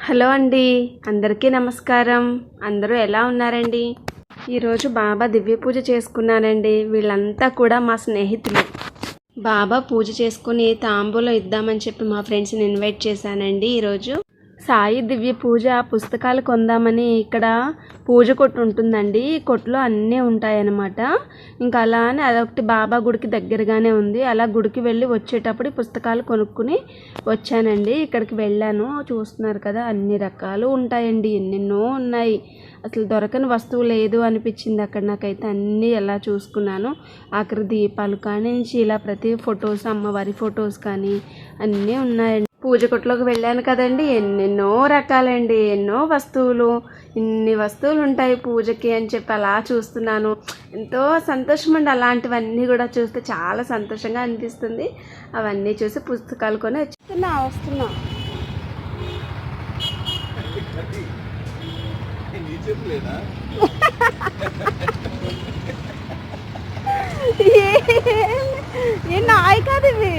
Hello అండి, అందరికీ నమస్కారం. అందరూ ఎలా ఉన్నారండి? ఈరోజు బాబా దివ్య పూజ చేసుకున్నానండి. వీళ్ళంతా కూడా మా స్నేహితులు. బాబా పూజ చేసుకుని తాంబూలం ఇద్దామని చెప్పి మా ఫ్రెండ్స్ని ఇన్వైట్ చేశానండి. ఈరోజు సాయి దివ్య పూజ పుస్తకాలు కొందామని ఇక్కడ పూజ కొట్టు ఉంటుందండి. ఈ కొట్టులో అన్నీ ఉంటాయన్నమాట. ఇంకా అలా అని అదొకటి బాబా గుడికి దగ్గరగానే ఉంది. అలా గుడికి వెళ్ళి వచ్చేటప్పుడు పుస్తకాలు కొనుక్కుని వచ్చానండి. ఇక్కడికి వెళ్ళాను. చూస్తున్నారు కదా, అన్ని రకాలు ఉంటాయండి. ఎన్నెన్నో ఉన్నాయి. అసలు దొరకని వస్తువు లేదు అనిపించింది అక్కడ నాకైతే. అన్నీ ఎలా చూసుకున్నాను. ఆఖరి దీపాలు కానించి ఇలా ప్రతి ఫొటోస్, అమ్మవారి ఫొటోస్ కానీ అన్నీ ఉన్నాయండి. పూజ కొట్టులోకి వెళ్ళాను కదండి, ఎన్నెన్నో రకాలండి, ఎన్నో వస్తువులు. ఇన్ని వస్తువులు ఉంటాయి పూజకి అని చెప్పి అలా చూస్తున్నాను. ఎంతో సంతోషం అండి. అలాంటివన్నీ కూడా చూస్తే చాలా సంతోషంగా అనిపిస్తుంది. అవన్నీ చూసి పుస్తకాలు కొని వస్తున్నా. ఏ నాయ కాదు ఇవి.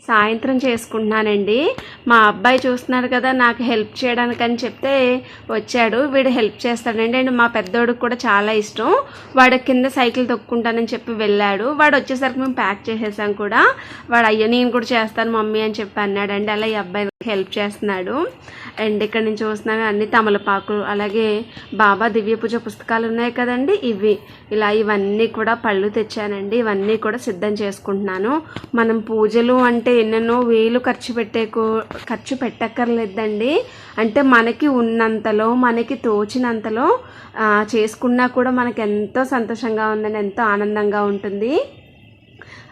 సాయంత్రం చేసుకుంటున్నానండి. మా అబ్బాయి చూస్తున్నారు కదా, నాకు హెల్ప్ చేయడానికి అని చెప్తే వచ్చాడు. వీడు హెల్ప్ చేస్తాడండి. అండ్ మా పెద్దోడికి కూడా చాలా ఇష్టం. వాడు కింద సైకిల్ తొక్కుంటానని చెప్పి వెళ్ళాడు. వాడు వచ్చేసరికి మేము ప్యాక్ చేసేసాం కూడా. వాడు అయ్యో నేను కూడా చేస్తాను మమ్మీ అని చెప్పి అన్నాడండి. అలా ఈ అబ్బాయి హెల్ప్ చేస్తున్నాడు. అండ్ ఇక్కడ నేను చూస్తున్నాను అన్ని తమలపాకులు, అలాగే బాబా దివ్య పూజ పుస్తకాలు ఉన్నాయి కదండి, ఇవన్నీ కూడా పళ్ళు తెచ్చానండి. ఇవన్నీ కూడా సిద్ధం చేసుకుంటున్నాను. మనం పూజలు అంటే ఎన్నెన్నో వేలు ఖర్చు పెట్టక్కర్లేదండి. అంటే మనకి ఉన్నంతలో, మనకి తోచినంతలో చేసుకున్నా కూడా మనకి ఎంతో సంతోషంగా ఉందని, ఎంతో ఆనందంగా ఉంటుంది.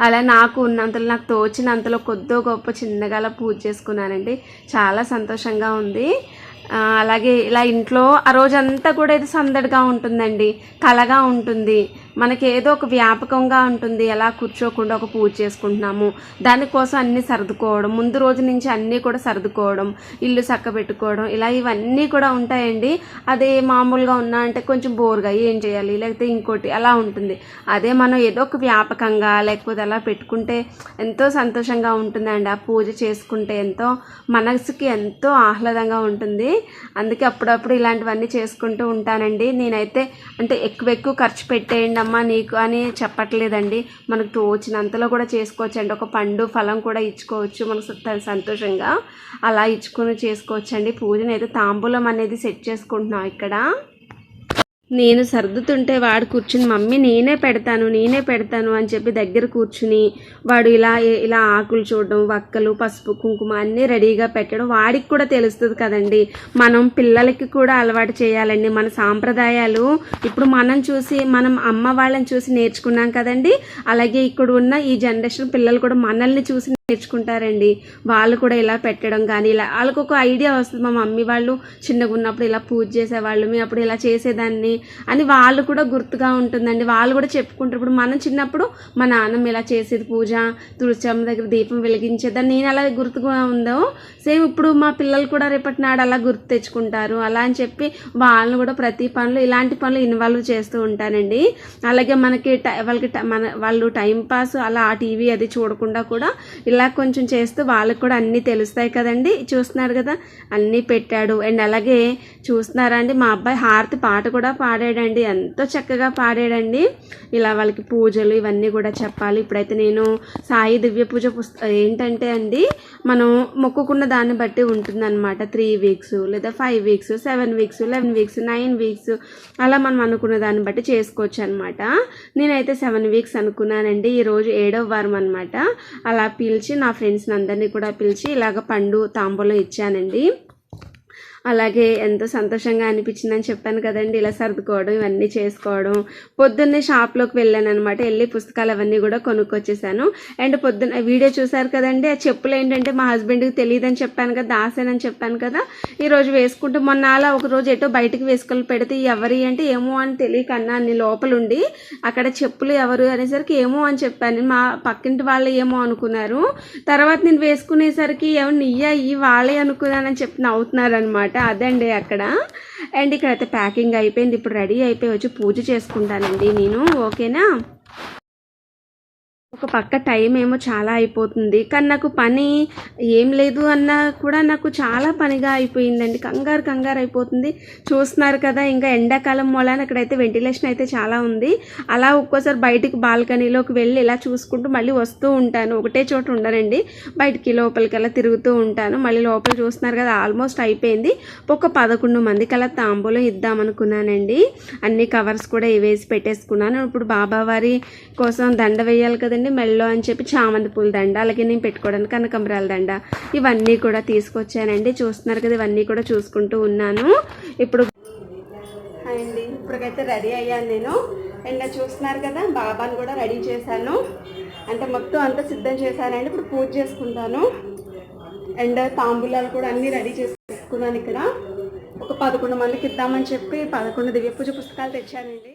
అలా నాకు ఉన్నంతలో, నాకు తోచినంతలో కొద్దో గొప్ప చిన్నగా అలా పూజ చేసుకున్నానండి. చాలా సంతోషంగా ఉంది. అలాగే ఇలా ఇంట్లో ఆ రోజంతా కూడా ఇది సందడిగా ఉంటుందండి, కలగా ఉంటుంది. మనకి ఏదో ఒక వ్యాపకంగా ఉంటుంది. ఎలా కూర్చోకుండా ఒక పూజ చేసుకుంటున్నాము, దానికోసం అన్నీ సర్దుకోవడం, ముందు రోజు నుంచి అన్నీ కూడా సర్దుకోవడం, ఇల్లు చక్కబెట్టుకోవడం, ఇవన్నీ కూడా ఉంటాయండి. అదే మామూలుగా ఉన్నా అంటే కొంచెం బోర్గా ఏం చేయాలి, లేకపోతే ఇంకోటి అలా ఉంటుంది. అదే మనం ఏదో ఒక వ్యాపకంగా లేకపోతే అలా పెట్టుకుంటే ఎంతో సంతోషంగా ఉంటుందండి. ఆ పూజ చేసుకుంటే ఎంతో మనసుకి ఎంతో ఆహ్లాదంగా ఉంటుంది. అందుకే అప్పుడప్పుడు ఇలాంటివన్నీ చేసుకుంటూ ఉంటానండి. నేనైతే అంటే ఎక్కువ ఖర్చు పెట్టేయండి అమ్మా నీకు అని చెప్పట్లేదండి. మనకు తోచినంతలో కూడా చేసుకోవచ్చండి. ఒక పండు ఫలం కూడా ఇచ్చుకోవచ్చు మనకు సంతోషంగా. అలా ఇచ్చుకొని చేసుకోవచ్చండి. పూజను అయితే తాంబూలం అనేది సెట్ చేసుకుంటున్నాం ఇక్కడ. నేను సర్దుతుంటే వాడు కూర్చుని మమ్మీ నేనే పెడతాను అని చెప్పి దగ్గర కూర్చుని వాడు ఇలా ఆకులు చూడడం, వక్కలు, పసుపు, కుంకుమ అన్నీ రెడీగా పెట్టడం. వాడికి కూడా తెలుస్తుంది కదండి. మనం పిల్లలకి కూడా అలవాటు చేయాలండి మన సాంప్రదాయాలు. ఇప్పుడు మనం అమ్మ వాళ్ళని చూసి నేర్చుకున్నాం కదండి. అలాగే ఇక్కడ ఉన్న ఈ జనరేషన్ పిల్లలు కూడా మనల్ని చూసి నేర్చుకుంటారండి. వాళ్ళు కూడా ఇలా పెట్టడం కానీ, ఇలా వాళ్ళకు ఒక ఐడియా వస్తుంది. మా మమ్మీ వాళ్ళు చిన్నగా ఉన్నప్పుడు ఇలా పూజ చేసేవాళ్ళు, మేము అప్పుడు ఇలా చేసేదాన్ని అని వాళ్ళు కూడా గుర్తుగా ఉంటుందండి. వాళ్ళు కూడా చెప్పుకుంటారు. ఇప్పుడు మనం చిన్నప్పుడు మా నాన్నమ్మ ఇలా చేసేది పూజ, తులసమ్మ దగ్గర దీపం వెలిగించేదాన్ని, నేను అలా గుర్తుగా ఉందో సేమ్ ఇప్పుడు మా పిల్లలు కూడా రేపటి నాడు అలా గుర్తు తెచ్చుకుంటారు. అలా అని చెప్పి వాళ్ళని కూడా ప్రతి పనులు ఇలాంటి పనులు ఇన్వాల్వ్ చేస్తూ ఉంటానండి. అలాగే వాళ్ళు టైంపాస్ అలా ఆ టీవీ అది చూడకుండా కూడా ఇలా కొంచెం చేస్తూ వాళ్ళకి కూడా అన్నీ తెలుస్తాయి కదండి. చూస్తున్నారు కదా, అన్నీ పెట్టాడు. అండ్ అలాగే చూస్తున్నారా అండి, మా అబ్బాయి హారతి పాట కూడా పాడాడండి. ఎంతో చక్కగా పాడాడండి. ఇలా వాళ్ళకి పూజలు ఇవన్నీ కూడా చెప్పాలి. ఇప్పుడైతే నేను సాయి దివ్య పూజ ఏంటంటే అండి, మనం మొక్కుకున్న దాన్ని బట్టి ఉంటుందన్నమాట. 3 వీక్స్ లేదా 5 వీక్స్, 7 వీక్స్, 11 వీక్స్, 9 వీక్స్ అలా మనం అనుకున్న దాన్ని బట్టి చేసుకోవచ్చు అనమాట. నేనైతే 7 వీక్స్ అనుకున్నానండి. ఈరోజు 7వ వారం అనమాట. అలా పిలిచి నా ఫ్రెండ్స్ని అందరినీ కూడా పిలిచి ఇలాగ పండు తాంబూలం ఇచ్చానండి. అలాగే ఎంతో సంతోషంగా అనిపించిందని చెప్పాను కదండి. ఇలా సర్దుకోవడం ఇవన్నీ చేసుకోవడం. పొద్దున్నే షాప్లోకి వెళ్ళాను అనమాట. వెళ్ళి పుస్తకాలు అవన్నీ కూడా కొనుక్కొచ్చేసాను. అండ్ పొద్దున్న వీడియో చూసారు కదండి, ఆ చెప్పులు ఏంటంటే మా హస్బెండ్కి తెలియదని చెప్పాను కదా, దాసేనని చెప్పాను కదా. ఈరోజు వేసుకుంటూ మొన్న అలా ఒకరోజు ఎటో బయటకు వేసుకొని పెడితే ఎవరి అంటే ఏమో అని తెలియక అన్నాన్ని లోపలుండి అక్కడ చెప్పులు ఎవరు అనేసరికి ఏమో అని చెప్పాను. మా పక్కింటి వాళ్ళు ఏమో అనుకున్నారు. తర్వాత నేను వేసుకునేసరికి ఎవరు నియ్యా ఈ వాళ్ళే అనుకున్నానని చెప్పి నవ్వుతున్నారు అనమాట. అదండి అక్కడ. అండ్ ఇక్కడైతే ప్యాకింగ్ అయిపోయింది. ఇప్పుడు రెడీ అయిపోయి వచ్చి పూజ చేసుకుంటానండి నేను. ఓకేనా. ఒక పక్క టైం ఏమో చాలా అయిపోతుంది, కానీ నాకు పని ఏం లేదు అన్నా కూడా నాకు చాలా పనిగా అయిపోయిందండి. కంగారు అయిపోతుంది. చూస్తున్నారు కదా, ఇంకా ఎండాకాలం మూలాన ఇక్కడైతే వెంటిలేషన్ అయితే చాలా ఉంది. అలా ఒక్కోసారి బయటికి బాల్కనీలోకి వెళ్ళి ఇలా చూసుకుంటూ మళ్ళీ వస్తూ ఉంటాను. ఒకటే చోట ఉండనండి, బయటికి లోపలికి అలా తిరుగుతూ ఉంటాను. మళ్ళీ లోపల చూస్తున్నారు కదా, ఆల్మోస్ట్ అయిపోయింది. ఒక 11 మందికి అలా తాంబూలం ఇద్దామనుకున్నానండి. అన్ని కవర్స్ కూడా వేసి పెట్టేసుకున్నాను. ఇప్పుడు బాబావారి కోసం దండ వేయాలి కదండి మెల్లో అని చెప్పి చామంతి పూల దండ, అలాగే నేను పెట్టుకోవడానికి కనకంబరాల దండ, ఇవన్నీ కూడా తీసుకొచ్చానండి. చూస్తున్నారు కదా, ఇవన్నీ కూడా చూసుకుంటూ ఉన్నాను. ఇప్పుడు అండి ఇప్పటికైతే రెడీ అయ్యాను నేను. అండ్ చూస్తున్నారు కదా, బాబాని కూడా రెడీ చేశాను. అంటే మొత్తం అంతా సిద్ధం చేశానండి. ఇప్పుడు పూజ చేసుకుంటాను. అండ్ తాంబూలాలు కూడా అన్నీ రెడీ చేసి పెట్టుకున్నాను. ఇక్కడ ఒక 11 మందికి ఇద్దామని చెప్పి 11 దివ్య పూజ పుస్తకాలు తెచ్చానండి.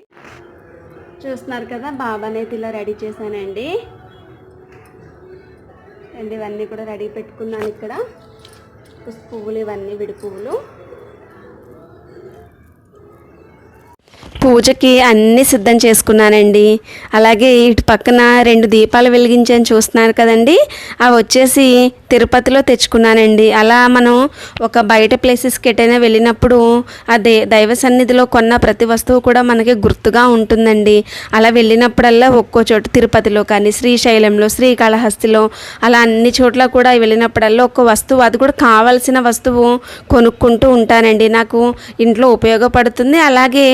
చూస్తున్నారు కదా, బాబాని అయితే ఇలా రెడీ చేశానండి. అండ్ ఇవన్నీ కూడా రెడీ పెట్టుకున్నాను. ఇక్కడ పువ్వులు, ఇవన్నీ విడి పువ్వులు. పూజకి అన్నీ సిద్ధం చేసుకున్నానండి. అలాగే ఇటు పక్కన 2 దీపాలు వెలిగించాను, చూస్తున్నారు కదండి. అవి వచ్చేసి తిరుపతిలో తెచ్చుకున్నానండి. అలా మనం ఒక బయట ప్లేసెస్కి ఎటైనా వెళ్ళినప్పుడు అదే దైవ సన్నిధిలో కొన్న ప్రతి వస్తువు కూడా మనకి గుర్తుగా ఉంటుందండి. అలా వెళ్ళినప్పుడల్లా ఒక్కో చోటు తిరుపతిలో కానీ, శ్రీశైలంలో, శ్రీకాళహస్తిలో, అలా అన్ని చోట్ల కూడా వెళ్ళినప్పుడల్లా ఒక్క వస్తువు, అది కూడా కావాల్సిన వస్తువు కొనుక్కుంటూ ఉంటానండి. నాకు ఇంట్లో ఉపయోగపడుతుంది. అలాగే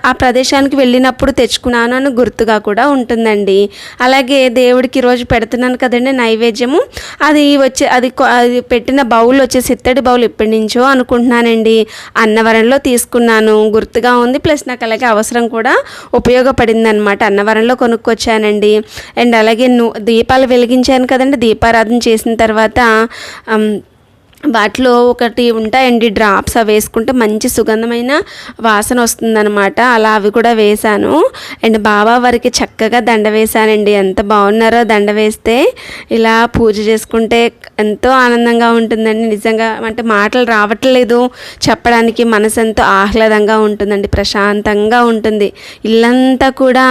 ఆ ప్రదేశానికి వెళ్ళినప్పుడు తెచ్చుకున్నాను అని గుర్తుగా కూడా ఉంటుందండి. అలాగే దేవుడికి ఈరోజు పెడుతున్నాను కదండి నైవేద్యము, అది పెట్టిన బౌల్ వచ్చేసి ఇత్తడి బౌల్ ఎప్పటి నుంచో అనుకుంటున్నానండి. అన్నవరంలో తీసుకున్నాను, గుర్తుగా ఉంది. ప్లస్ నాకు అలాగే అవసరం కూడా ఉపయోగపడింది అనమాట. అన్నవరంలో కొనుక్కొచ్చానండి. అండ్ అలాగే దీపాలు వెలిగించాను కదండి. దీపారాధన చేసిన తర్వాత వాటిలో ఒకటి ఉంటాయండి డ్రాప్స్, అవి వేసుకుంటే మంచి సుగంధమైన వాసన వస్తుందన్నమాట. అలా అవి కూడా వేశాను. అండ్ బాబా వారికి చక్కగా దండ వేశానండి. ఎంత బాగున్నారో దండ వేస్తే. ఇలా పూజ చేసుకుంటే ఎంతో ఆనందంగా ఉంటుందండి. నిజంగా అంటే మాటలు రావట్లేదు చెప్పడానికి. మనసు ఎంతో ఆహ్లాదంగా ఉంటుందండి, ప్రశాంతంగా ఉంటుంది. ఇల్లంతా కూడా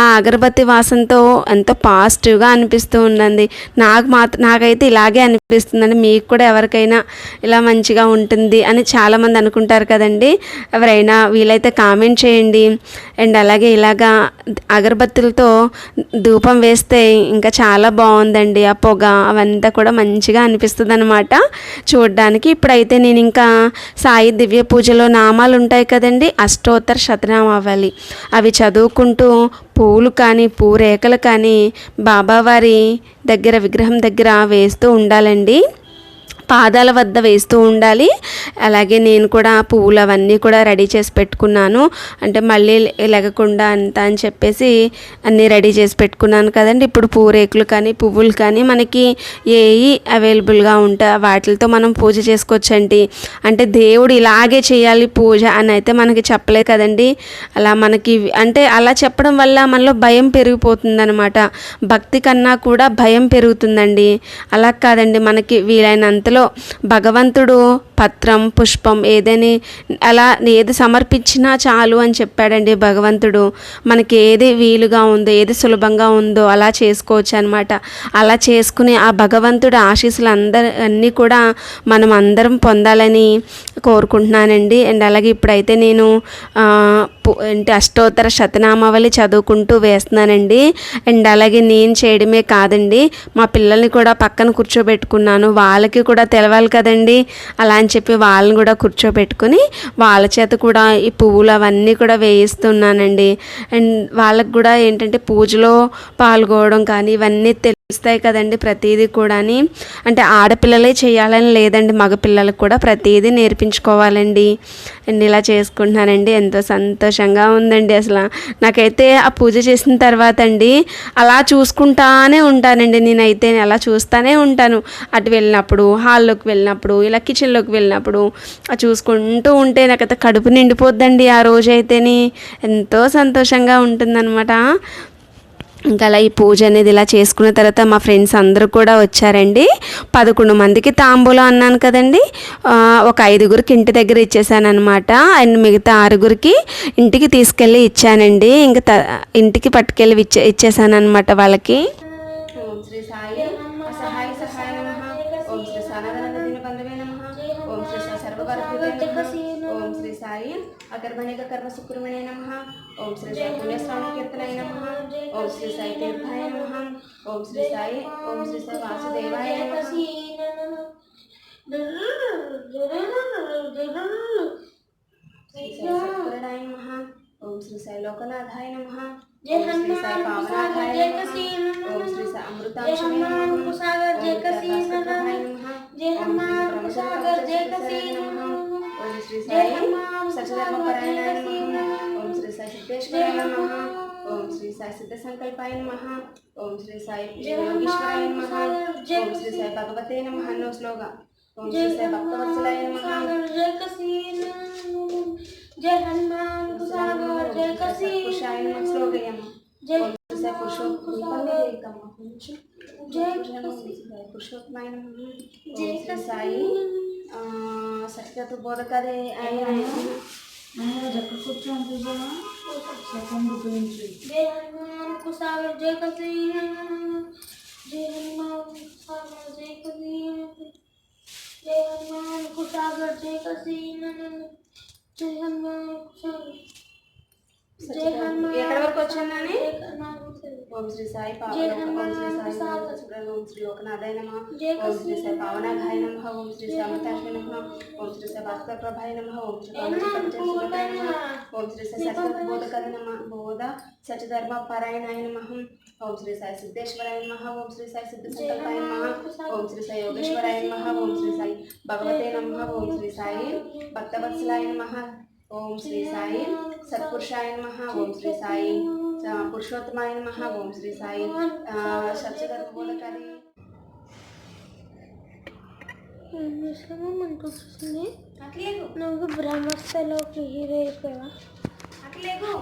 ఆ అగరబత్తి వాసనతో ఎంతో పాజిటివ్గా అనిపిస్తూ ఉందండి. నాకైతే ఇలాగే అనిపిస్తుందండి. మీకు కూడా ఎవరికైనా ఇలా మంచిగా ఉంటుంది అని చాలామంది అనుకుంటారు కదండి. ఎవరైనా వీలైతే కామెంట్ చేయండి. అండ్ అలాగే ఇలాగా అగరబత్తులతో ధూపం వేస్తే ఇంకా చాలా బాగుందండి. ఆ పొగ అవంతా కూడా మంచిగా అనిపిస్తుంది అనమాట చూడడానికి. ఇప్పుడైతే నేను ఇంకా సాయి దివ్య పూజలో నామాలు ఉంటాయి కదండి, అష్టోత్తర శతనామావళి, అవి చదువుకుంటూ పూలు కానీ పూరేకలు కానీ బాబావారి దగ్గర, విగ్రహం దగ్గర వేస్తూ ఉండాలండి. పాదాల వద్ద వేస్తూ ఉండాలి. అలాగే నేను కూడా పువ్వులు అవన్నీ కూడా రెడీ చేసి పెట్టుకున్నాను. అంటే మళ్ళీ లెగకుండా అంత అని చెప్పేసి అన్నీ రెడీ చేసి పెట్టుకున్నాను కదండి. ఇప్పుడు పూరేకులు కానీ పువ్వులు కానీ మనకి ఏవి అవైలబుల్గా ఉంటాయి వాటితో మనం పూజ చేసుకోవచ్చండి. అంటే దేవుడు ఇలాగే చేయాలి పూజ అని అయితే మనకి చెప్పలేదు కదండి. అలా మనకి అంటే అలా చెప్పడం వల్ల మనలో భయం పెరిగిపోతుంది అనమాట. భక్తి కన్నా కూడా భయం పెరుగుతుందండి. అలా కాదండి, మనకి వీలైనంతలో భగవంతుడు పత్రం, పుష్పం ఏదని అలా ఏది సమర్పించినా చాలు అని చెప్పాడండి భగవంతుడు. మనకి ఏది వీలుగా ఉందో, ఏది సులభంగా ఉందో అలా చేసుకోవచ్చు అనమాట. అలా చేసుకుని ఆ భగవంతుడి ఆశీస్సులు అన్నీ కూడా మనం అందరం పొందాలని కోరుకుంటున్నానండి. అండ్ అలాగే ఇప్పుడైతే నేను అష్టోత్తర శతనామావళి చదువుకుంటూ వేస్తున్నానండి. అండ్ అలాగే నేను చేయడమే కాదండి, మా పిల్లల్ని కూడా పక్కన కూర్చోబెట్టుకున్నాను. వాళ్ళకి కూడా తెలవాలి కదండి. అలా అని చెప్పి వాళ్ళని కూడా కూర్చోబెట్టుకుని వాళ్ళ చేత కూడా ఈ పువ్వులు అవన్నీ కూడా వేయిస్తున్నానండి. అండ్ వాళ్ళకి కూడా ఏంటంటే పూజలో పాల్గొనడం కానీ ఇవన్నీ తెలుస్తాయి కదండి. ప్రతిదీ కూడా అంటే ఆడపిల్లలే చేయాలని లేదండి, మగపిల్లలకు కూడా ప్రతిదీ నేర్పించుకోవాలండి. అండ్ ఇలా చేసుకుంటున్నానండి. ఎంతో సంతోషంగా ఉందండి. అసలు నాకైతే ఆ పూజ చేసిన తర్వాత అండి అలా చూసుకుంటానే ఉంటానండి. నేనైతే అలా చూస్తూనే ఉంటాను. అటు వెళ్ళినప్పుడు, హాల్లోకి వెళ్ళినప్పుడు, ఇలా కిచెన్లోకి వెళ్ళినప్పుడు చూసుకుంటూ ఉంటే నాకైతే కడుపు నిండిపోద్దండి. ఆ రోజైతేని ఎంతో సంతోషంగా ఉంటుందన్నమాట. ఇంకా అలా ఈ పూజ అనేది ఇలా చేసుకున్న తర్వాత మా ఫ్రెండ్స్ అందరూ కూడా వచ్చారండి. 11 మందికి తాంబూలం అన్నాను కదండి, ఒక 5గురికి ఇంటి దగ్గర ఇచ్చేసాను అనమాట. అండ్ మిగతా 6గురికి ఇంటికి తీసుకెళ్ళి ఇచ్చానండి. ఇంకా ఇంటికి పట్టుకెళ్ళి ఇచ్చేసాను అనమాట వాళ్ళకి. ఓం శ్రీ సాయి అసహాయ సహాయ నమః. ఓం శ్రీ సానగనదిన బంధవే నమః. ఓం శ్రీ సర్వవర్తితే నమః. ఓం శ్రీ సాయి అకర్మణిక కర్మ సుక్రమణే నమః. ఓం శ్రీ సాయి పుణ్యస్వామి కీర్తనాయ నమః. ఓం శ్రీ సాయి తీర్థాయ నమః. ఓం శ్రీ సాయి వాసుదేవాయ నమః. శ్రీ సాయి సత్పురుషాయ నమః. ఓం శ్రీ సాయి లోకనాథాయ నమః. ఓం శ్రీ సాయి పావనాథాయ నమః. ఓం శ్రీ సాయి అమృతాంశమే నమః. ఓం శ్రీ సాయి సచధర్మపరాయణాయ నమః. ఓం శ్రీ సాయి సిద్ధేశ్వరాయ నమః. ఓం శ్రీ సాయి సిద్ధ సంకల్పాయ నమః. ఓం శ్రీ సాయి యోగీశ్వరాయ నమః. ఓం శ్రీ సాయి భగవతే నమః అన్నో శ్లోగా. ఓం శ్రీ సాయి భక్తవత్సలాయ నమః. జయ హనుమాన్ సాగర్ జయ కసీపుషాయ నమః శ్లోగయం. ఓం శ్రీ సాయి పురుషోత్తమాయ నమః. ఓం శ్రీ సాయి సత్యత బోధకరే ఆయన కూర్చోండి. జయ హనుమాన్ సాగర్ జయ కసీపుషాయ. జయ హనుమాన్ సాగర్ జయ కసీపుషాయ. జయ హనుమాన్ సాగర్ జయ కసీపుషాయ. జయ హనుమాన్ సాగర్. ఎక్కడ వరకు వచ్చానని? ఓం శ్రీ సాయి ఓం శ్రీ లోకనాథాయ నమః. ఓం శ్రీ సాయి పావనాఘాయ నమః. ఓం శ్రీ సాయి అమృతాంశమే నమః. ఓం శ్రీ సాయి భాస్కర ప్రభాయ నమః. ఓం శ్రీ సుభద్రాయ నమః. ఓం శ్రీ సాయి సత్య బోధకర నమః. బోధ సత్యధర్మ పారాయణాయ నమః. ఓం శ్రీ సాయి సిద్ధేశ్వరాయ నమః. ఓం శ్రీ సాయి సిద్ధ సంకల్పాయ నమః. ఓం శ్రీ సాయి యోగేశ్వరాయ నమః. ఓం శ్రీ సాయి భగవతే నమః. ఓం శ్రీ సాయి భక్తవత్సలాయ నమః. ఓం శ్రీ సాయి సత్పురుషాయ నమః. ఓం శ్రీ సాయి పురుషోత్తమాయ నమః. ఓం శ్రీ సాయి సత్యధర్మబోధకరి. మనకొస్తుంది అట్లేదు. నాకు బ్రహ్మస్థలోకి హీరో అయిపోయా అట్లేదు.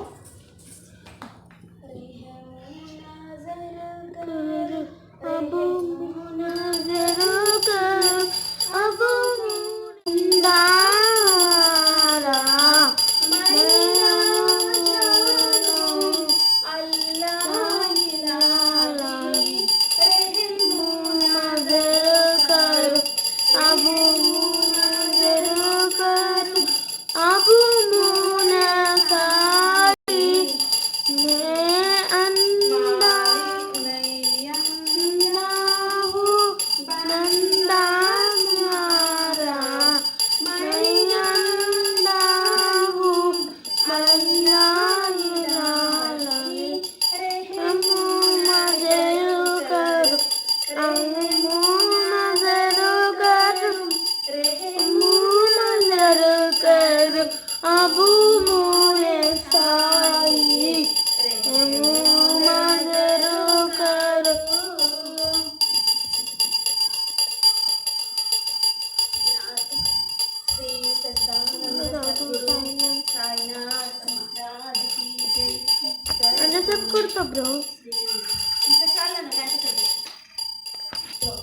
బ్రో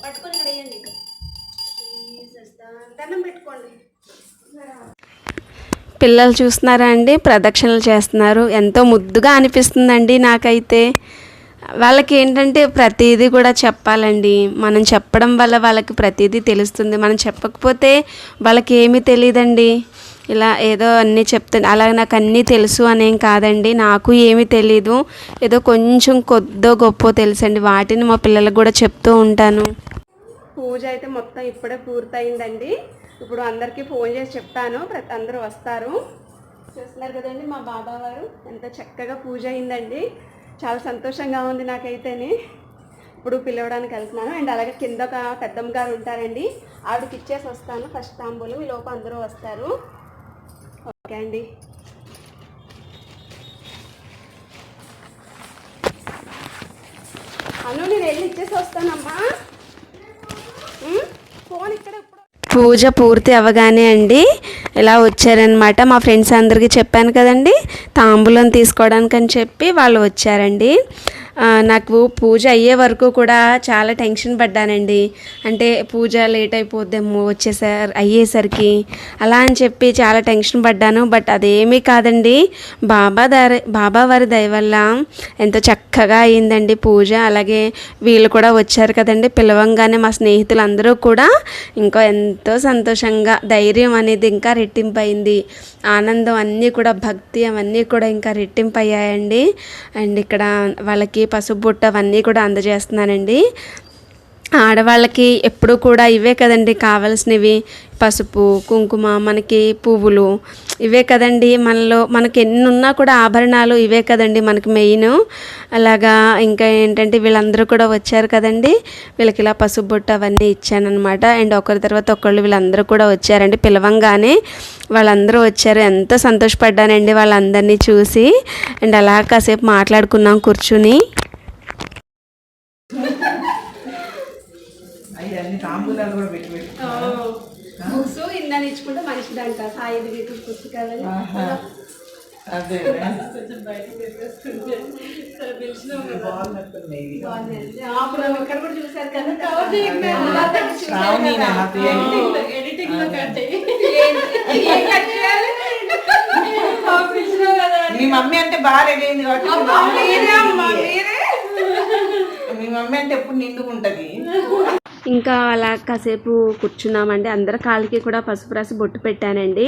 పట్టుకొని వేయండి. దండం పెట్టుకోండి. పిల్లలు చూస్తున్నారా అండి, ప్రదక్షిణలు చేస్తున్నారు. ఎంతో ముద్దుగా అనిపిస్తుందండి నాకైతే. వాళ్ళకి ఏంటంటే ప్రతిదీ కూడా చెప్పాలండి. మనం చెప్పడం వల్ల వాళ్ళకి ప్రతిదీ తెలుస్తుంది. మనం చెప్పకపోతే వాళ్ళకి ఏమీ తెలియదండి. ఇలా ఏదో అన్నీ చెప్తాను, అలా నాకు అన్నీ తెలుసు అనేం కాదండి. నాకు ఏమీ తెలీదు, ఏదో కొంచెం కొద్దో గొప్ప తెలుసండి. వాటిని మా పిల్లలకు కూడా చెప్తూ ఉంటాను. పూజ అయితే మొత్తం ఇప్పుడే పూర్తయిందండి. ఇప్పుడు అందరికీ ఫోన్ చేసి చెప్తాను, అందరూ వస్తారు. చూస్తున్నారు కదండి మా బాబా వారు ఎంత చక్కగా పూజ అయిందండి. చాలా సంతోషంగా ఉంది నాకైతేనే. ఇప్పుడు పిలవడానికి వెళ్తున్నాను. అండ్ అలాగే కింద ఒక పెద్దమ్మ గారు ఉంటారండి, ఆవిడకి ఇచ్చేసి వస్తాను ఫస్ట్ తాంబూలం. ఈ లోపు అందరూ వస్తారు. ఓకే అండి. అను నేను వెళ్ళి ఇచ్చేసి వస్తానమ్మా. ఫోన్ ఇక్కడ. పూజ పూర్తి అవ్వగానే అండి ఇలా వచ్చారనమాట. మా ఫ్రెండ్స్ అందరికీ చెప్పాను కదండి తాంబూలం తీసుకోవడానికి అని చెప్పి వాళ్ళు వచ్చారండి. నాకు పూజ అయ్యే వరకు కూడా చాలా టెన్షన్ పడ్డానండి. అంటే పూజ లేట్ అయిపోద్దేమో అయ్యేసరికి అలా అని చెప్పి చాలా టెన్షన్ పడ్డాను. బట్ అదేమీ కాదండి, బాబా వారి దయ వల్ల ఎంతో చక్కగా అయ్యిందండి పూజ. అలాగే వీళ్ళు కూడా వచ్చారు కదండి, పిలవంగానే మా స్నేహితులందరూ కూడా ఇంకా ఎంతో సంతోషంగా, ధైర్యం అనేది ఇంకా రెట్టింపు అయింది. ఆనందం అన్నీ కూడా, భక్తి అవన్నీ కూడా ఇంకా రెట్టింపు అయ్యాయండి. అండ్ ఇక్కడ వాళ్ళకి పసుపు బుట్ట అవన్నీ కూడా అందజేస్తున్నానండి. ఆడవాళ్ళకి ఎప్పుడు కూడా ఇవే కదండి కావాల్సినవి, పసుపు, కుంకుమ, మనకి పువ్వులు ఇవే కదండి. మనకి ఎన్ని ఉన్నా కూడా ఆభరణాలు ఇవే కదండి మనకి మెయిన్. అలాగా ఇంకా ఏంటంటే వీళ్ళందరూ కూడా వచ్చారు కదండి, వీళ్ళకి ఇలా పసుపు బొట్టు అవన్నీ ఇచ్చానమాట. అండ్ ఒకరి తర్వాత ఒకళ్ళు వీళ్ళందరూ కూడా వచ్చారండి, పిలవంగానే వాళ్ళందరూ వచ్చారు. ఎంతో సంతోషపడ్డానండి వాళ్ళందరినీ చూసి. అండ్ అలా కాసేపు మాట్లాడుకున్నాం కూర్చుని. బుక్స్ ఇందా ఇచ్చుకుంటే మంచిదంట, సాయి పుస్తకాలు ఇక్కడ కూడా చూసారు కదా, ఎడిటింగ్ లో మీ మమ్మీ అంటే బాగా రెడీ అయింది కాబట్టి మీ మమ్మీ అంటే ఎప్పుడు నిండుకుంటది. ఇంకా అలా కాసేపు కూర్చున్నామండి. అందరి కాళ్ళకి కూడా పసుపు రాసి బొట్టు పెట్టానండి.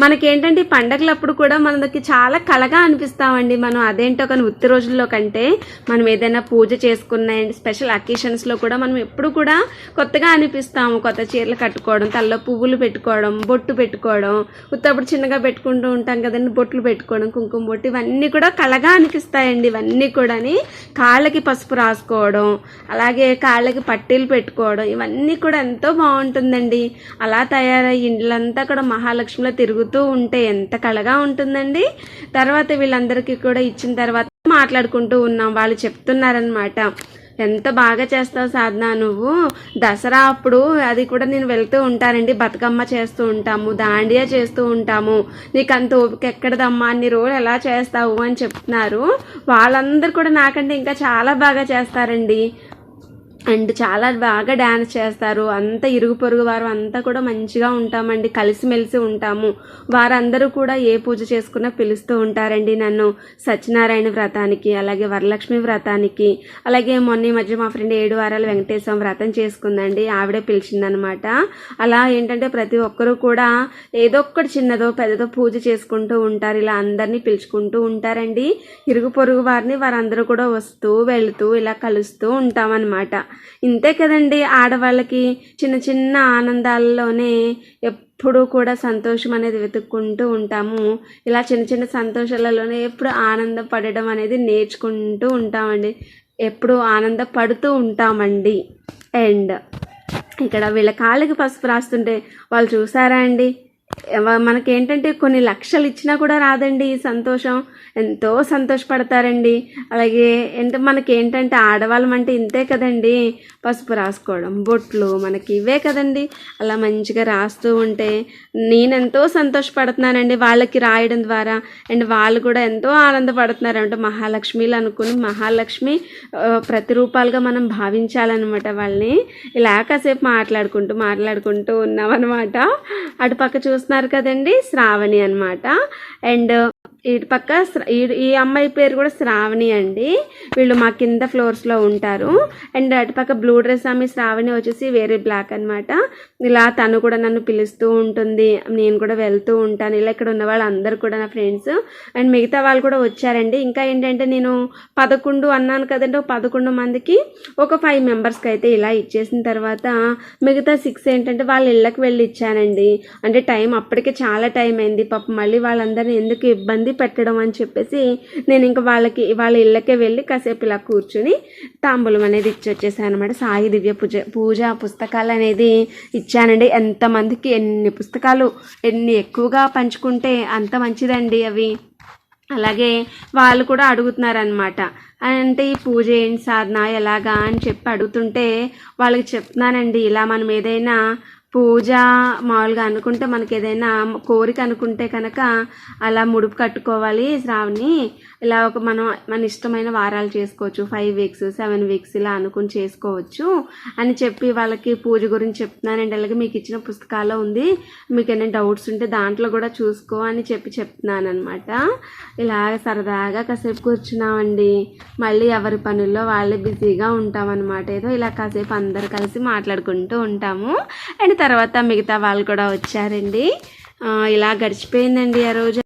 మనకేంటంటే పండగలప్పుడు కూడా మనకి చాలా కళగా అనిపిస్తామండి. మనం అదేంటో కానీ ఉత్తి రోజుల్లో కంటే మనం ఏదైనా పూజ చేసుకున్న స్పెషల్ అకేషన్స్లో కూడా మనం ఎప్పుడు కూడా కొత్తగా అనిపిస్తాము. కొత్త చీరలు కట్టుకోవడం, తలలో పువ్వులు పెట్టుకోవడం, బొట్టు పెట్టుకోవడం, ఉత్తప్పుడు చిన్నగా పెట్టుకుంటూ ఉంటాం కదండి, బొట్లు పెట్టుకోవడం, కుంకుమ బొట్టు, ఇవన్నీ కూడా కళగా అనిపిస్తాయండి. ఇవన్నీ కూడా కాళ్ళకి పసుపు రాసుకోవడం, అలాగే కాళ్ళకి పట్టీలు పెట్టుకోవడం, ఇవన్నీ కూడా ఎంతో బాగుంటుందండి. అలా తయారయ్యి ఇండ్లంతా కూడా మహాలక్ష్మిలో తిరుగుతూ ఉంటే ఎంత కళగా ఉంటుందండి. తర్వాత వీళ్ళందరికీ కూడా ఇచ్చిన తర్వాత మాట్లాడుకుంటూ ఉన్నాం. వాళ్ళు చెప్తున్నారనమాట, ఎంత బాగా చేస్తావు సాధన నువ్వు, దసరా అప్పుడు అది కూడా నేను వెళ్తూ ఉంటానండి, బతుకమ్మ చేస్తూ ఉంటాము, దాండియా చేస్తూ ఉంటాము, నీకు అంత ఓపిక ఎక్కడదమ్మా, అన్ని రోజులు ఎలా చేస్తావు అని చెప్తున్నారు. వాళ్ళందరూ కూడా నాకంటే ఇంకా చాలా బాగా చేస్తారండి. అండ్ చాలా బాగా డ్యాన్స్ చేస్తారు. అంతా ఇరుగు పొరుగు వారు అంతా కూడా మంచిగా ఉంటామండి, కలిసిమెలిసి ఉంటాము. వారందరూ కూడా ఏ పూజ చేసుకున్నా పిలుస్తూ ఉంటారండి నన్ను. సత్యనారాయణ వ్రతానికి, అలాగే వరలక్ష్మి వ్రతానికి, అలాగే మొన్న మధ్య మా ఫ్రెండ్ 7 వారాలు వెంకటేశ్వర వ్రతం చేసుకుందండి, ఆవిడే పిలిచిందనమాట. అలా ఏంటంటే ప్రతి ఒక్కరూ కూడా ఏదో ఒక్కటి చిన్నదో పెద్దదో పూజ చేసుకుంటూ ఉంటారు. ఇలా అందరినీ పిలుచుకుంటూ ఉంటారండి. ఇరుగు పొరుగు వారిని వారందరూ కూడా వస్తూ వెళుతూ ఇలా కలుస్తూ ఉంటామన్నమాట. ఇంతే కదండి, ఆడవాళ్ళకి చిన్న చిన్న ఆనందాల్లోనే ఎప్పుడూ కూడా సంతోషం అనేది వెతుక్కుంటూ ఉంటాము. ఇలా చిన్న చిన్న సంతోషాలలోనే ఎప్పుడు ఆనందం పడడం అనేది నేర్చుకుంటూ ఉంటామండి, ఎప్పుడు ఆనందపడుతూ ఉంటామండి. అండ్ ఇక్కడ వీళ్ళ కాళ్ళకి పసుపు రాస్తుంటే వాళ్ళు చూసారా అండి, మనకేంటంటే కొన్ని లక్షలు ఇచ్చినా కూడా రాదండి ఈ సంతోషం. ఎంతో సంతోషపడతారండి. అలాగే మనకేంటంటే ఆడవాళ్ళం అంటే ఇంతే కదండి, పసుపు రాసుకోవడం, బొట్లు మనకి ఇవే కదండి. అలా మంచిగా రాస్తూ ఉంటే నేనెంతో సంతోషపడుతున్నానండి వాళ్ళకి రాయడం ద్వారా. అండ్ వాళ్ళు కూడా ఎంతో ఆనందపడుతున్నారు. అంటే మహాలక్ష్మిలు అనుకుని, మహాలక్ష్మి ప్రతిరూపాలుగా మనం భావించాలన్నమాట వాళ్ళని. ఇలా కాసేపు మాట్లాడుకుంటూ ఉన్నామన్నమాట. అటుపక్క చూస్తున్నారు కదండి, శ్రావణి అనమాట. అండ్ ఇటు పక్క ఈ అమ్మాయి పేరు కూడా శ్రావణి అండి. వీళ్ళు మా కింద ఫ్లోర్స్లో ఉంటారు. అండ్ అటుపక్క బ్లూ డ్రెస్ ఆమె శ్రావణి వచ్చేసి వేరే బ్లాక్ అనమాట. ఇలా తను కూడా నన్ను పిలుస్తూ ఉంటుంది, నేను కూడా వెళ్తూ ఉంటాను. ఇలా ఇక్కడ ఉన్న వాళ్ళు అందరూ కూడా నా ఫ్రెండ్స్. అండ్ మిగతా వాళ్ళు కూడా వచ్చారండి. ఇంకా ఏంటంటే నేను 11 అన్నాను కదండి, 11 మందికి ఒక 5 మెంబర్స్కి అయితే ఇలా ఇచ్చేసిన తర్వాత మిగతా 6 ఏంటంటే వాళ్ళ ఇళ్ళకి వెళ్ళి ఇచ్చానండి. అంటే టైం అప్పటికే చాలా టైం అయింది. పాపం మళ్ళీ వాళ్ళందరినీ ఎందుకు ఇబ్బంది పెట్టడం అని చెప్పేసి నేను ఇంకా వాళ్ళ ఇళ్ళకే వెళ్ళి కాసేపు ఇలా కూర్చుని తాంబూలం అనేది ఇచ్చొచ్చేసాను అనమాట. సాయి దివ్య పూజ పుస్తకాలు అనేది ఇచ్చానండి. ఎంతమందికి ఎన్ని పుస్తకాలు ఎన్ని ఎక్కువగా పంచుకుంటే అంత మంచిదండి అవి. అలాగే వాళ్ళు కూడా అడుగుతున్నారనమాట, అంటే ఈ పూజ ఏంటి సాధన ఎలాగా అని చెప్పి అడుగుతుంటే వాళ్ళకి చెప్తున్నానండి, ఇలా మనం ఏదైనా పూజ మామూలుగా అనుకుంటే మనకి ఏదైనా కోరిక అనుకుంటే కనుక అలా ముడుపు కట్టుకోవాలి శ్రావణి, ఇలా మన ఇష్టమైన వారాలు చేసుకోవచ్చు, 5 వీక్స్ 7 వీక్స్ ఇలా అనుకుని చేసుకోవచ్చు అని చెప్పి వాళ్ళకి పూజ గురించి చెప్తున్నానండి. అలాగే మీకు ఇచ్చిన పుస్తకాల్లో ఉంది, మీకు ఏమైనా డౌట్స్ ఉంటే దాంట్లో కూడా చూసుకో అని చెప్తున్నాను అనమాట. ఇలా సరదాగా కాసేపు కూర్చున్నామండి. మళ్ళీ ఎవరి పనుల్లో వాళ్ళే బిజీగా ఉంటామన్నమాట. ఏదో ఇలా కాసేపు అందరు కలిసి మాట్లాడుకుంటూ ఉంటాము. అండ్ తర్వాత మిగతా వాళ్ళు కూడా వచ్చారండి. ఇలా గడిచిపోయిందండి ఆ రోజు.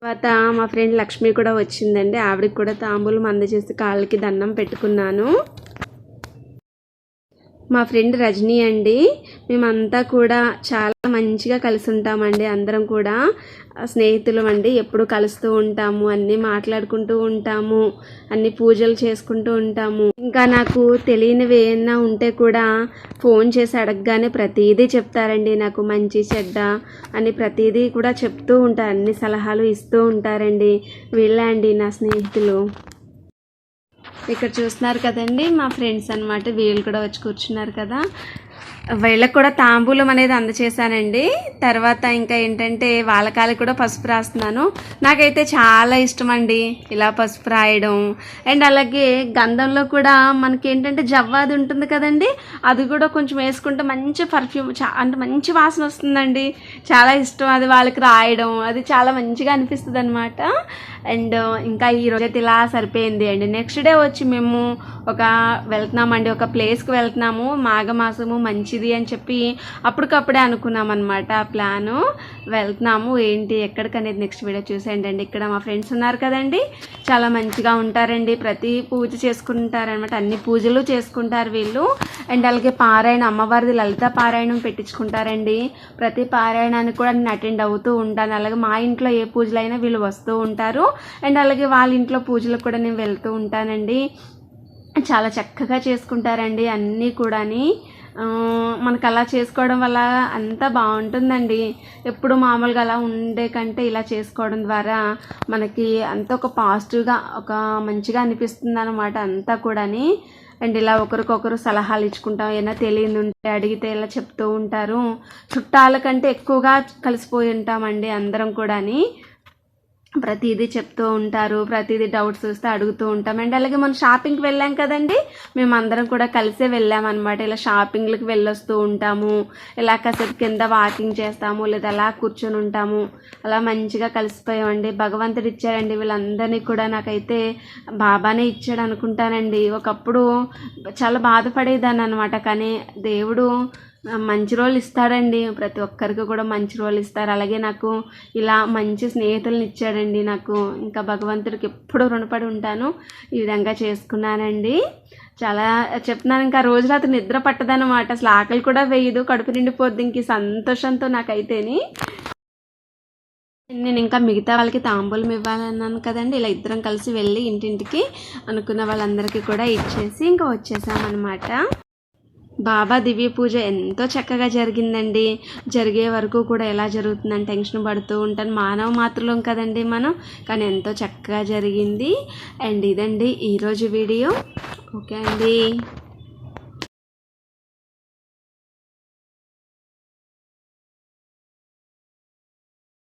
తర్వాత మా ఫ్రెండ్ లక్ష్మి కూడా వచ్చిందండి. ఆవిడకి కూడా తాంబూలం అందజేసి కాళ్ళకి దండం పెట్టుకున్నాను. మా ఫ్రెండ్ రజనీ అండి. మేమంతా కూడా చాలా మంచిగా కలిసి ఉంటామండి. అందరం కూడా స్నేహితులం అండి. ఎప్పుడు కలుస్తూ ఉంటాము, అన్నీ మాట్లాడుకుంటూ ఉంటాము, అన్ని పూజలు చేసుకుంటూ ఉంటాము. ఇంకా నాకు తెలియనివి ఏమన్నా ఉంటే కూడా ఫోన్ చేసి అడగగానే ప్రతిదీ చెప్తారండి. నాకు మంచి చెడ్డ అని ప్రతిదీ కూడా చెప్తూ ఉంటారు, అన్ని సలహాలు ఇస్తూ ఉంటారండి. వీళ్ళే అండి నా స్నేహితులు. ఇక్కడ చూస్తున్నారు కదండి మా ఫ్రెండ్స్ అన్నమాట. వీళ్ళు కూడా వచ్చి కూర్చున్నారు కదా. వీళ్ళకి కూడా తాంబూలం అనేది అందచేశానండి. తర్వాత ఇంకా ఏంటంటే వాళ్ళ కాళ్ళకి కూడా పసుపు రాస్తున్నాను. నాకైతే చాలా ఇష్టం అండి ఇలా పసుపు రాయడం. అండ్ అలాగే గంధంలో కూడా మనకి ఏంటంటే జవ్వాది ఉంటుంది కదండి, అది కూడా కొంచెం వేసుకుంటే మంచి పర్ఫ్యూమ్, అంటే మంచి వాసన వస్తుందండి. చాలా ఇష్టం అది వాళ్ళకి రాయడం, అది చాలా మంచిగా అనిపిస్తుంది అనమాట. అండ్ ఇంకా ఈరోజైతే ఇలా సరిపోయింది అండి. నెక్స్ట్ డే వచ్చి మేము వెళ్తున్నామండి, ఒక ప్లేస్కి వెళ్తున్నాము. మాఘమాసము మంచిది అని చెప్పి అప్పటికప్పుడే అనుకున్నాం అనమాట ఆ ప్లాను. వెళ్తున్నాము, ఏంటి ఎక్కడికి అనేది నెక్స్ట్ వీడియో చూసేయండి అండి. ఇక్కడ మా ఫ్రెండ్స్ ఉన్నారు కదండి, చాలా మంచిగా ఉంటారండి. ప్రతి పూజ చేసుకుంటారనమాట, అన్ని పూజలు చేసుకుంటారు వీళ్ళు. అండ్ అలాగే పారాయణం, అమ్మవారిది లలిత పారాయణం పెట్టించుకుంటారండి. ప్రతి పారాయణానికి కూడా నేను అటెండ్ అవుతూ ఉంటాను. అలాగే మా ఇంట్లో ఏ పూజలైనా వీళ్ళు వస్తూ ఉంటారు. అండ్ అలాగే వాళ్ళ ఇంట్లో పూజలకు కూడా నేను వెళ్తూ ఉంటానండి. చాలా చక్కగా చేసుకుంటారండి అన్నీ కూడాని. మనకు అలా చేసుకోవడం వల్ల అంతా బాగుంటుందండి. ఎప్పుడు మామూలుగా అలా ఉండే కంటే ఇలా చేసుకోవడం ద్వారా మనకి అంత ఒక పాజిటివ్గా ఒక మంచిగా అనిపిస్తుంది అన్నమాట అంతా కూడాని. అండ్ ఇలా ఒకరికొకరు సలహాలు ఇచ్చుకుంటాం, ఏమైనా తెలియదు ఉంటే అడిగితే ఇలా చెప్తూ ఉంటారు. చుట్టాల కంటే ఎక్కువగా కలిసిపోయి ఉంటామండి అందరం కూడాని. ప్రతిదీ చెప్తూ ఉంటారు, ప్రతిదీ డౌట్స్ వస్తే అడుగుతూ ఉంటాం. అండ్ అలాగే మనం షాపింగ్కి వెళ్ళాం కదండి, మేమందరం కూడా కలిసే వెళ్ళామన్నమాట. ఇలా షాపింగ్లకు వెళ్ళొస్తూ ఉంటాము, ఇలా కాసేపు కింద వాకింగ్ చేస్తాము, లేదా అలా కూర్చొని ఉంటాము. అలా మంచిగా కలిసిపోయామండి. భగవంతుడు ఇచ్చారండి వీళ్ళందరినీ కూడా. నాకైతే బాబానే ఇచ్చాడు అనుకుంటానండి. ఒకప్పుడు చాలా బాధపడేదాన్ని అనమాట, కానీ దేవుడు మంచి రోజులు ఇస్తాడండి. ప్రతి ఒక్కరికి కూడా మంచి రోజులు ఇస్తారు. అలాగే నాకు ఇలా మంచి స్నేహితులను ఇచ్చాడండి నాకు. ఇంకా భగవంతుడికి ఎప్పుడూ రుణపడి ఉంటాను. ఈ విధంగా చేసుకున్నానండి. చాలా చెప్తున్నాను, ఇంకా రోజు రాత్రి నిద్ర పట్టదనమాట. అసలు ఆకలి కూడా వేయదు, కడుపు నిండిపోద్ది ఇంక సంతోషంతో నాకైతేని. నేను ఇంకా మిగతా వాళ్ళకి తాంబూలం ఇవ్వాలన్నాను కదండి. ఇలా ఇద్దరం కలిసి వెళ్ళి ఇంటింటికి అనుకున్న వాళ్ళందరికీ కూడా ఇచ్చేసి ఇంకా వచ్చేసామన్నమాట. బాబా దివ్య పూజ ఎంతో చక్కగా జరిగిందండి. జరిగే వరకు కూడా ఎలా జరుగుతుందని టెన్షన్ పడుతూ ఉంటాను. మానవ మాత్రలం కదండి మనం, కానీ ఎంతో చక్కగా జరిగింది. అండ్ ఇదండి ఈరోజు వీడియో. ఓకే అండి.